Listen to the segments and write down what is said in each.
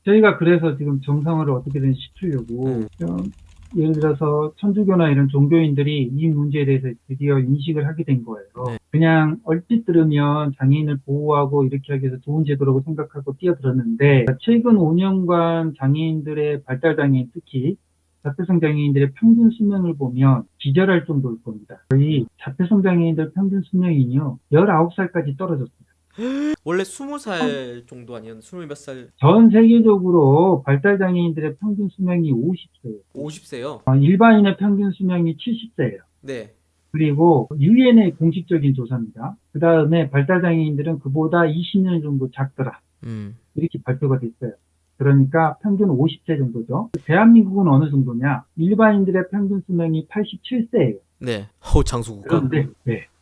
저희가 그래서 지금 정상화를 어떻게든 시키려고, 네. 예를 들어서 천주교나 이런 종교인들이 이 문제에 대해서 드디어 인식을 하게 된 네. 거예요. 그냥 얼핏 들으면 장애인을 보호하고 이렇게 하기 위해서 좋은 제도라고 생각하고 뛰어들었는데, 최근 5년간 장애인들의 발달 장애인, 특히 자폐성 장애인들의 평균 수명을 보면 기절할 정도일 겁니다. 저희 자폐성 장애인들 평균 수명이요, 19살까지 떨어졌습니다. 원래 20살 정도 아니었나? 20 몇 살? 전 세계적으로 발달 장애인들의 평균 수명이 50세예요. 50세요? 일반인의 평균 수명이 70세예요. 네. 그리고 유엔의 공식적인 조사입니다. 그 다음에 발달장애인들은 그보다 20년 정도 작더라. 음. 이렇게 발표가 됐어요. 그러니까 평균 50세 정도죠. 대한민국은 어느 정도냐? 일반인들의 평균 수명이 87세예요. 네. 장수국가?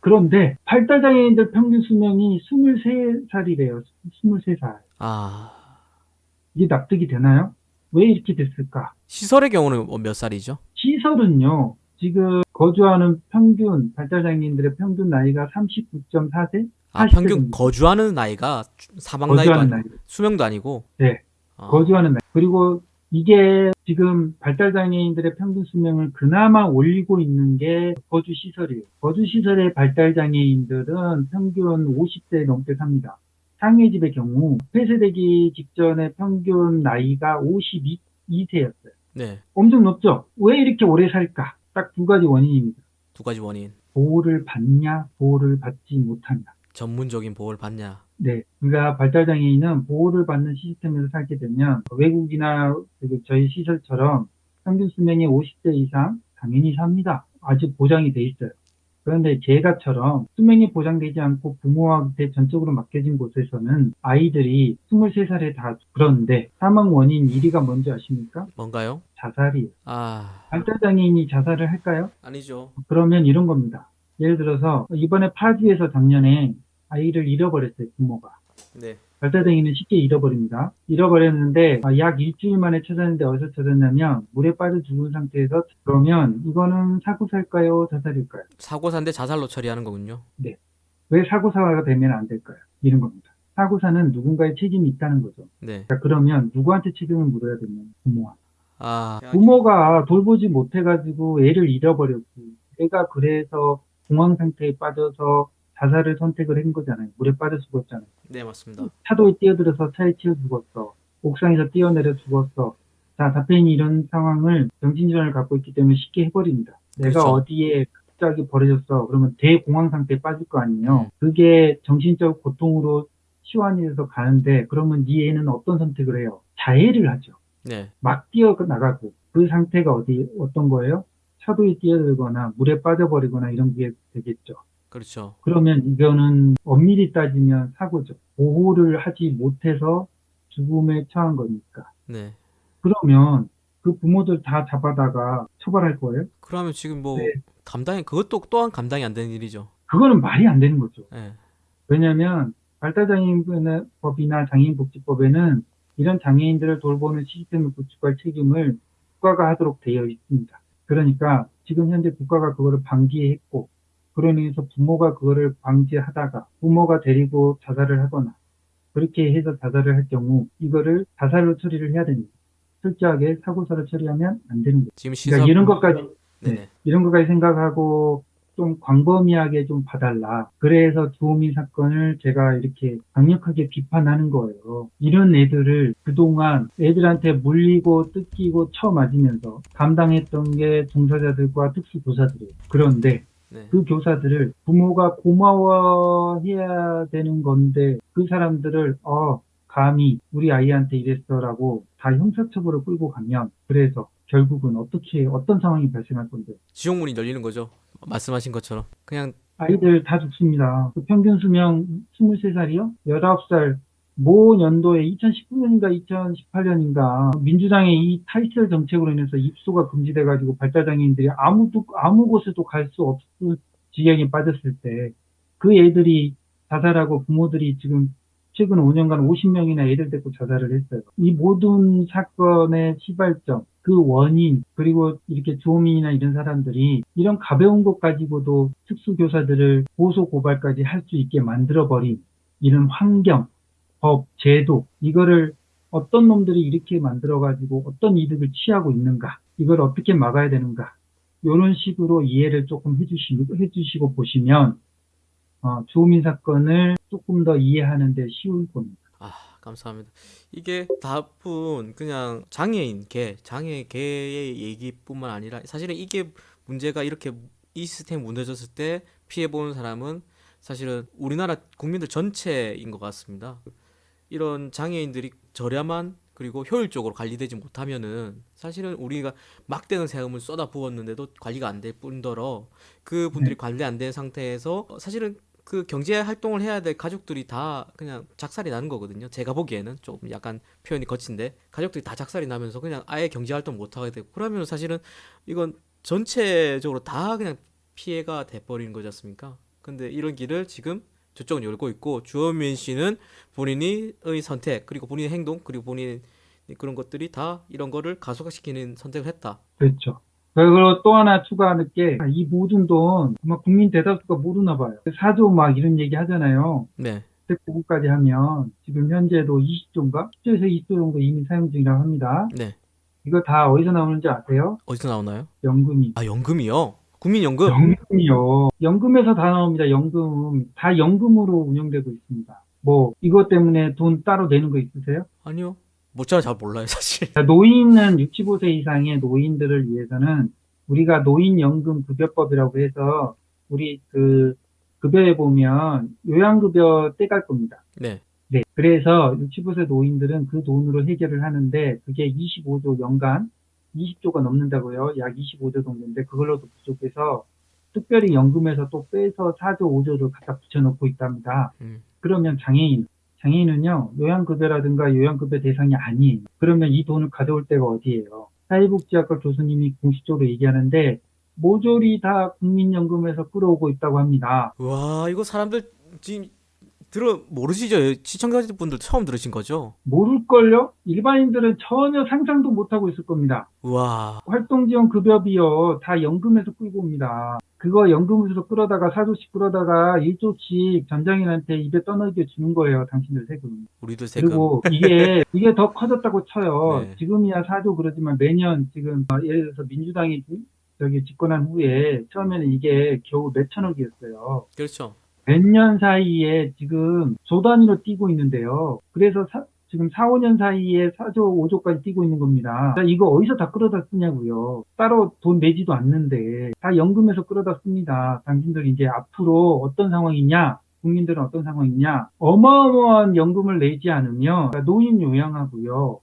그런데 발달장애인들 평균 수명이 23살이래요. 23살. 아. 이게 납득이 되나요? 왜 이렇게 됐을까? 시설의 경우는 몇 살이죠? 시설은요, 지금 거주하는 평균, 발달장애인들의 평균 나이가 39.4세? 아, 40세 평균 정도. 거주하는 나이가 사망 나이도 거주하는 아니고 나이. 수명도 아니고. 네, 아. 거주하는 나이. 그리고 이게 지금 발달장애인들의 평균 수명을 그나마 올리고 있는 게 거주시설이에요. 거주시설의 발달장애인들은 평균 50세 넘게 삽니다. 상해집의 경우 폐쇄되기 직전의 평균 나이가 52세였어요. 네. 엄청 높죠? 왜 이렇게 오래 살까? 딱 두 가지 원인입니다. 두 가지 원인. 보호를 받냐, 보호를 받지 못하냐. 전문적인 보호를 받냐. 네, 우리가 발달장애인은 보호를 받는 시스템에서 살게 되면 외국이나 저희 시설처럼 평균 수명이 50세 이상 당연히 삽니다. 아주 보장이 돼 있어요. 그런데 제가처럼 수명이 보장되지 않고 부모한테 전적으로 맡겨진 곳에서는 아이들이 23살에 다 그런데 사망 원인 1위가 뭔지 아십니까? 뭔가요? 자살이에요. 아. 발달장애인이 자살을 할까요? 아니죠. 그러면 이런 겁니다. 예를 들어서 이번에 파주에서 작년에 아이를 잃어버렸어요, 부모가. 네. 발달장애인은 쉽게 잃어버립니다. 잃어버렸는데 약 일주일 만에 찾았는데 어디서 찾았냐면 물에 빠져 죽은 상태에서. 그러면 이거는 사고사일까요? 자살일까요? 사고사인데 자살로 처리하는 거군요. 네. 왜 사고사가 되면 안 될까요? 이런 겁니다. 사고사는 누군가의 책임이 있다는 거죠. 네. 자, 그러면 누구한테 책임을 물어야 되냐면 부모한테. 아. 부모가 돌보지 못해가지고 애를 잃어버렸고, 애가 그래서 공황 상태에 빠져서 자살을 선택을 한 거잖아요. 물에 빠져 죽었잖아요. 네, 맞습니다. 차도에 뛰어들어서 차에 치여 죽었어. 옥상에서 뛰어내려 죽었어. 자, 다페인이 이런 상황을 정신질환을 갖고 있기 때문에 쉽게 해버립니다. 내가 그렇죠. 어디에 갑자기 버려졌어. 그러면 대공황 상태에 빠질 거 아니에요. 그게 정신적 고통으로 치환이 돼서 가는데, 그러면 네 애는 어떤 선택을 해요? 자해를 하죠. 네. 막 뛰어나가고 그 상태가 어떤 거예요? 차도에 뛰어들거나 물에 빠져버리거나 이런 게 되겠죠. 그렇죠. 그러면 이거는 엄밀히 따지면 사고죠. 보호를 하지 못해서 죽음에 처한 거니까. 네. 그러면 그 부모들 다 잡아다가 처벌할 거예요? 그러면 지금 네. 그것도 또한 감당이 안 되는 일이죠. 그거는 말이 안 되는 거죠. 네. 왜냐하면 발달장애인법이나 장애인복지법에는 이런 장애인들을 돌보는 시스템을 구축할 책임을 국가가 하도록 되어 있습니다. 그러니까 지금 현재 국가가 그거를 방기했고, 그로 인해서 부모가 그거를 방지하다가 부모가 데리고 자살을 하거나 그렇게 해서 자살을 할 경우 이거를 자살로 처리를 해야 됩니다. 철저하게 사고사로 처리하면 안 되는 거죠. 지금 그러니까 이런 것까지 네네. 이런 것까지 생각하고 좀 광범위하게 좀 봐달라. 그래서 주호민 사건을 제가 이렇게 강력하게 비판하는 거예요. 이런 애들을 그동안 애들한테 물리고 뜯기고 쳐맞으면서 감당했던 게 종사자들과 특수교사들이에요. 그런데 네. 그 교사들을 부모가 고마워해야 되는 건데 그 사람들을 감히 우리 아이한테 이랬어라고 다 형사처벌을 끌고 가면 그래서 결국은 어떤 상황이 발생할 건데 지옥문이 열리는 거죠. 말씀하신 것처럼. 그냥 아이들 다 죽습니다. 그 평균 수명 23살이요? 19살 모 연도에 2019년인가 2018년인가 민주당의 이 탈시설 정책으로 인해서 입소가 금지돼가지고 발달장애인들이 아무 곳에도 갈 수 없을 지경에 빠졌을 때 그 애들이 자살하고 부모들이 지금 최근 5년간 50명이나 애들 데리고 자살을 했어요. 이 모든 사건의 시발점, 그 원인, 그리고 이렇게 주호민이나 이런 사람들이 이런 가벼운 것 가지고도 특수교사들을 고소 고발까지 할 수 있게 만들어버린 이런 환경, 법, 제도, 이거를 어떤 놈들이 이렇게 만들어가지고 어떤 이득을 취하고 있는가, 이걸 어떻게 막아야 되는가, 이런 식으로 이해를 조금 해주시고 보시면 주호민 사건을 조금 더 이해하는 데 쉬울 겁니다. 아, 감사합니다. 이게 다분 그냥 장애 개의 얘기뿐만 아니라 사실은 이게 문제가 이렇게 이 시스템이 무너졌을 때 피해 보는 사람은 사실은 우리나라 국민들 전체인 것 같습니다. 이런 장애인들이 저렴한 그리고 효율적으로 관리되지 못하면은 사실은 우리가 막대는 세금을 쏟아 부었는데도 관리가 안 될 뿐더러 그분들이 네, 관리 안 된 상태에서 사실은 그 경제 활동을 해야 될 가족들이 다 그냥 작살이 나는 거거든요. 제가 보기에는 조금 약간 표현이 거친데 가족들이 다 작살이 나면서 그냥 아예 경제 활동 못 하게 되고 그러면 사실은 이건 전체적으로 다 그냥 피해가 돼버리는 거지 않습니까? 근데 이런 길을 지금 저쪽은 열고 있고 주현민 씨는 본인의 선택 그리고 본인의 행동 그리고 본인 그런 것들이 다 이런 거를 가속화시키는 선택을 했다. 그렇죠. 그리고 또 하나 추가할 게, 이 모든 돈, 아마 국민 대다수가 모르나 봐요. 4조 막 이런 얘기 하잖아요. 네, 그때 그거까지 하면, 지금 현재도 20조인가? 10조에서 20조 정도 이미 사용 중이라고 합니다. 네. 이거 다 어디서 나오는지 아세요? 어디서 나오나요? 연금이. 아, 연금이요? 국민연금? 연금이요. 연금에서 다 나옵니다. 연금. 다 연금으로 운영되고 있습니다. 뭐, 이것 때문에 돈 따로 내는 거 있으세요? 아니요. 뭐잘 몰라요, 사실. 자, 노인은 65세 이상의 노인들을 위해서는 우리가 노인연금 급여법이라고 해서 우리 그 급여에 보면 요양급여 떼갈 겁니다. 네. 네. 그래서 65세 노인들은 그 돈으로 해결을 하는데 그게 25조 연간 20조가 넘는다고요. 약 25조 정도인데 그걸로도 부족해서 특별히 연금에서 또 빼서 4조 5조를 갖다 붙여놓고 있답니다. 음. 그러면 장애인은요, 요양급여라든가 요양급여 대상이 아니에요. 그러면 이 돈을 가져올 데가 어디예요? 사회복지학과 교수님이 공식적으로 얘기하는데, 모조리 다 국민연금에서 끌어오고 있다고 합니다. 와, 이거 사람들 지금 모르시죠? 시청자분들 처음 들으신 거죠? 모를걸요? 일반인들은 전혀 상상도 못하고 있을 겁니다. 와, 활동지원급여비요, 다 연금에서 끌고 옵니다. 그거 연금에서 끌어다가 4조씩 끌어다가 1조씩 전장인한테 입에 떠넣여 주는 거예요, 당신들 세금. 우리들 세금. 그리고 이게 더 커졌다고 쳐요. 네. 지금이야 4조 그러지만 매년 지금, 예를 들어서 민주당이 저기 집권한 후에 처음에는 이게 겨우 몇 천억이었어요. 그렇죠. 몇 년 사이에 지금 조 단위로 뛰고 있는데요. 그래서 지금 4, 5년 사이에 4조, 5조까지 뛰고 있는 겁니다. 자, 이거 어디서 다 끌어다 쓰냐고요. 따로 돈 내지도 않는데 다 연금에서 끌어다 씁니다. 당신들 이제 앞으로 어떤 상황이냐? 국민들은 어떤 상황이냐? 어마어마한 연금을 내지 않으면 노인 요양하고요.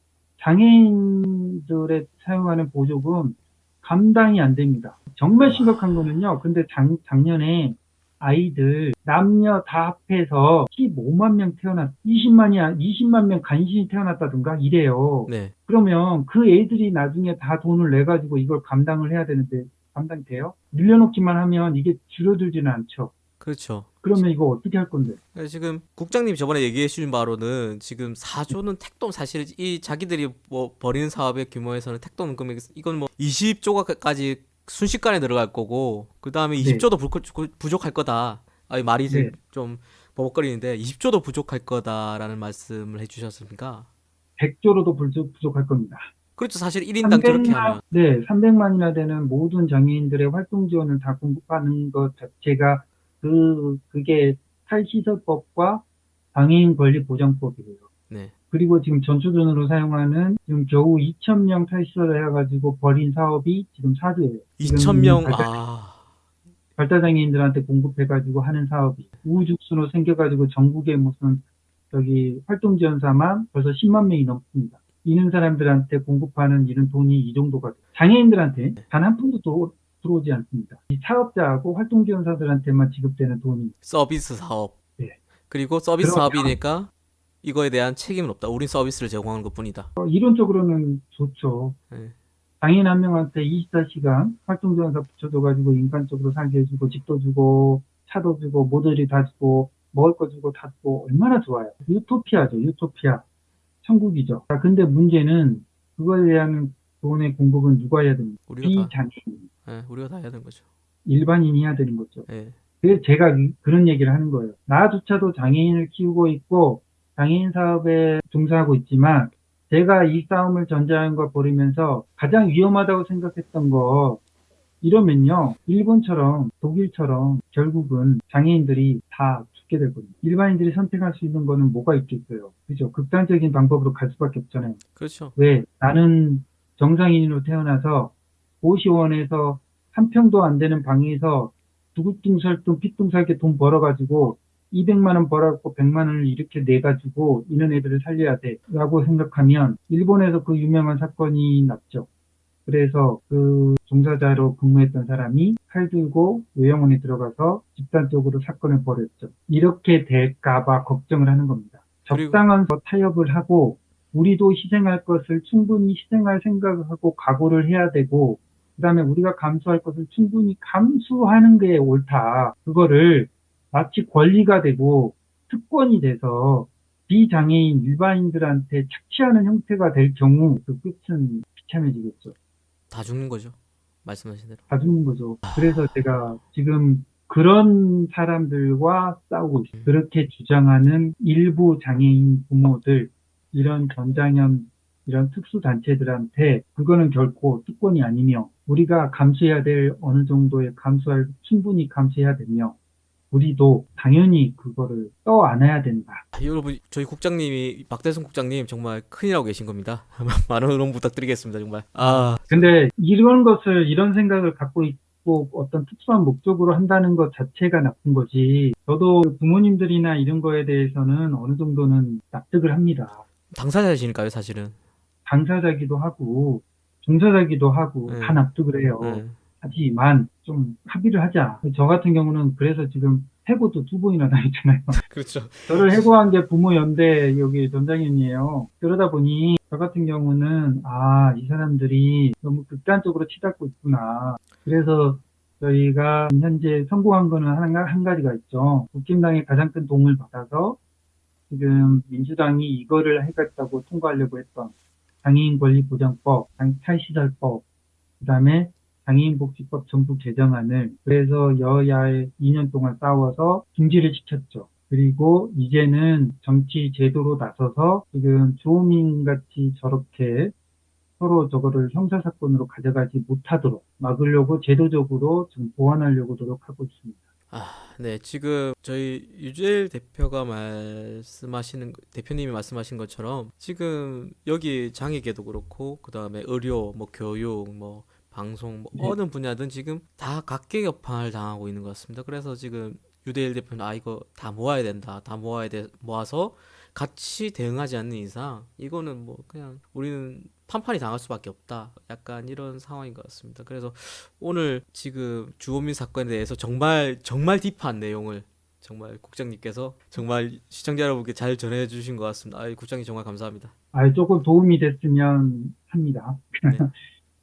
장애인들의 사용하는 보조금 감당이 안 됩니다. 정말 심각한 거는요. 근데 작년에 아이들 남녀 다 합해서 15만 명 20만 명 간신히 태어났다든가 이래요. 네. 그러면 그 애들이 나중에 다 돈을 내 가지고 이걸 감당을 해야 되는데 감당이 돼요? 늘려놓기만 하면 이게 줄어들지는 않죠. 그렇죠. 그러면 이거 어떻게 할 건데? 지금 국장님 저번에 얘기해 주신 바로는 지금 4조는 택도 사실 이 자기들이 뭐 벌이는 사업의 규모에서는 택도는 금액 이건 뭐 20조가까지 순식간에 들어갈 거고 그 다음에 네, 20조도 부족할 거다. 아, 말이 네. 좀 버벅거리는데 20조도 부족할 거다라는 말씀을 해주셨습니까? 100조로도 부족할 겁니다. 그렇죠. 사실 1인당 저렇게 하면 300만이나 되는 모든 장애인들의 활동 지원을 다 공급하는 것 자체가 그게 탈시설법과 장애인 권리 보장법이에요. 네. 그리고 지금 전초전으로 사용하는 지금 겨우 2,000명 탈시설을 해가지고 벌인 사업이 지금 4조예요. 2,000명 아 발달장애인들한테 공급해가지고 하는 사업이 우후죽순으로 생겨가지고 전국에 무슨 저기 활동지원사만 벌써 10만 명이 넘습니다. 이런 사람들한테 공급하는 이런 돈이 이 정도가 돼요. 장애인들한테 단 한 푼도 들어오지 않습니다. 이 사업자하고 활동지원사들한테만 지급되는 돈이. 서비스 사업 네. 그리고 서비스 그러면 사업이니까 이거에 대한 책임은 없다. 우린 서비스를 제공하는 것뿐이다. 이론적으로는 좋죠. 네. 장애인 한 명한테 24시간 활동지원사 붙여줘가지고 인간적으로 살게 해주고 집도 주고 차도 주고 모델이 다 주고 먹을 거 주고 다 주고 얼마나 좋아요. 유토피아죠. 유토피아. 천국이죠. 자, 근데 문제는 그거에 대한 돈의 공급은 누가 해야 됩니까? 우리가 다 비장애인. 우리가 다 해야 되는 거죠. 일반인이 해야 되는 거죠. 네. 그래서 제가 그런 얘기를 하는 거예요. 나조차도 장애인을 키우고 있고 장애인 사업에 종사하고 있지만 제가 이 싸움을 전쟁한 거 벌이면서 가장 위험하다고 생각했던 거, 이러면요, 일본처럼 독일처럼 결국은 장애인들이 다 죽게 되거든요. 일반인들이 선택할 수 있는 거는 뭐가 있겠어요? 그죠? 극단적인 방법으로 갈 수밖에 없잖아요. 그렇죠. 왜? 나는 정상인으로 태어나서 고시원에서 한 평도 안 되는 방에서 두글둥설둥 피뚱살게 돈 벌어가지고 200만 원 벌어갖고 100만 원을 이렇게 내가지고 이런 애들을 살려야 돼 라고 생각하면 일본에서 그 유명한 사건이 났죠. 그래서 그 종사자로 근무했던 사람이 칼 들고 요양원에 들어가서 집단적으로 사건을 벌였죠. 이렇게 될까봐 걱정을 하는 겁니다. 그리고 적당한 타협을 하고 우리도 희생할 것을 충분히 희생할 생각을 하고 각오를 해야 되고 그다음에 우리가 감수할 것을 충분히 감수하는 게 옳다. 그거를 마치 권리가 되고 특권이 돼서 비장애인 일반인들한테 착취하는 형태가 될 경우 그 끝은 비참해지겠죠. 다 죽는 거죠. 말씀하신 대로. 다 죽는 거죠. 그래서 제가 지금 그런 사람들과 싸우고 있어요. 그렇게 주장하는 일부 장애인 부모들, 이런 전장현, 이런 특수단체들한테 그거는 결코 특권이 아니며 우리가 감수해야 될 어느 정도의 충분히 감수해야 되며 우리도 당연히 그거를 떠안아야 된다. 여러분, 저희 국장님이 박대성 국장님 정말 큰일 하고 계신 겁니다. 많은 응원 부탁드리겠습니다. 정말. 근데 이런 생각을 갖고 있고 어떤 특수한 목적으로 한다는 것 자체가 나쁜 거지. 저도 부모님들이나 이런 거에 대해서는 어느 정도는 납득을 합니다. 당사자시니까요, 사실은. 당사자기도 하고, 종사자기도 하고, 네. 다 납득을 해요. 네. 하지만 좀 합의를 하자. 저 같은 경우는 그래서 지금 해고도 2번이나 당했잖아요. 그렇죠. 저를 해고한 게 부모 연대 여기 전장현이에요. 그러다 보니 저 같은 경우는 이 사람들이 너무 극단적으로 치닫고 있구나. 그래서 저희가 현재 성공한 거는 한 가지가 있죠. 국힘당의 가장 큰 도움을 받아서 지금 민주당이 이거를 하겠다고 통과하려고 했던 장애인 권리 보장법, 탈시설법, 그다음에 장애인복지법 전부 개정안을 그래서 여야에 2년 동안 싸워서 중지를 시켰죠. 그리고 이제는 정치 제도로 나서서 지금 주호민 같이 저렇게 서로 저거를 형사사건으로 가져가지 못하도록 막으려고 제도적으로 지금 보완하려고 노력하고 있습니다. 네, 지금 저희 유재일 대표님이 말씀하신 것처럼 지금 여기 장애계도 그렇고 그다음에 의료, 뭐 교육, 뭐 방송, 뭐 네. 어느 분야든 지금 다 각계격파를 당하고 있는 것 같습니다. 그래서 지금 유대일 대표는 이거 다 모아야 된다. 다 모아서 같이 대응하지 않는 이상 이거는 뭐 그냥 우리는 판판이 당할 수밖에 없다. 약간 이런 상황인 것 같습니다. 그래서 오늘 지금 주호민 사건에 대해서 정말 딥한 내용을 정말 국장님께서 정말 시청자 여러분께 잘 전해 주신 것 같습니다. 국장님 정말 감사합니다. 조금 도움이 됐으면 합니다. 네.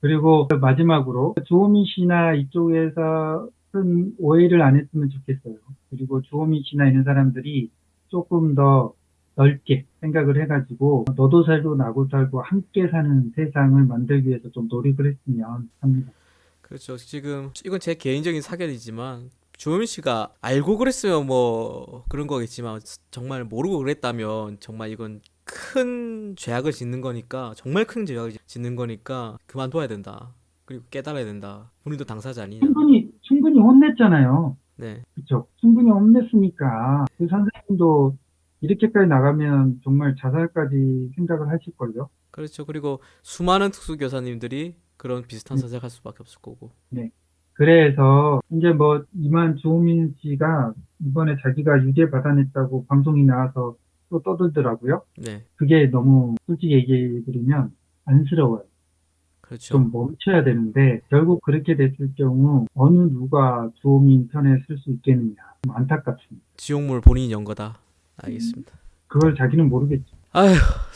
그리고 마지막으로 주호민 씨나 이쪽에서 큰 오해를 안 했으면 좋겠어요. 그리고 주호민 씨나 이런 사람들이 조금 더 넓게 생각을 해가지고 너도 살고 나도 살고 함께 사는 세상을 만들기 위해서 좀 노력을 했으면 합니다. 그렇죠. 지금 이건 제 개인적인 사견이지만 주호민 씨가 알고 그랬으면 뭐 그런 거겠지만 정말 모르고 그랬다면 정말 이건 큰 죄악을 짓는 거니까 정말 큰 죄악을 짓는 거니까 그만둬야 된다. 그리고 깨달아야 된다. 본인도 당사자 아니냐. 충분히 혼냈잖아요. 네. 그렇죠. 충분히 혼냈으니까 그 선생님도 이렇게까지 나가면 정말 자살까지 생각을 하실걸요. 그렇죠. 그리고 수많은 특수교사님들이 그런 비슷한 선택할 수밖에 없을 거고. 네. 그래서 이제 뭐 이만 주호민 씨가 이번에 자기가 유죄 받아냈다고 방송이 나와서 또 떠들더라고요. 네. 그게 너무 솔직히 얘기해드리면 안쓰러워요. 그렇죠. 좀 멈춰야 되는데 결국 그렇게 됐을 경우 어느 누가 주호민 편에 설 수 있겠느냐. 좀 안타깝습니다. 지옥물 본인이 연 거다. 알겠습니다. 그걸 자기는 모르겠죠. 아휴,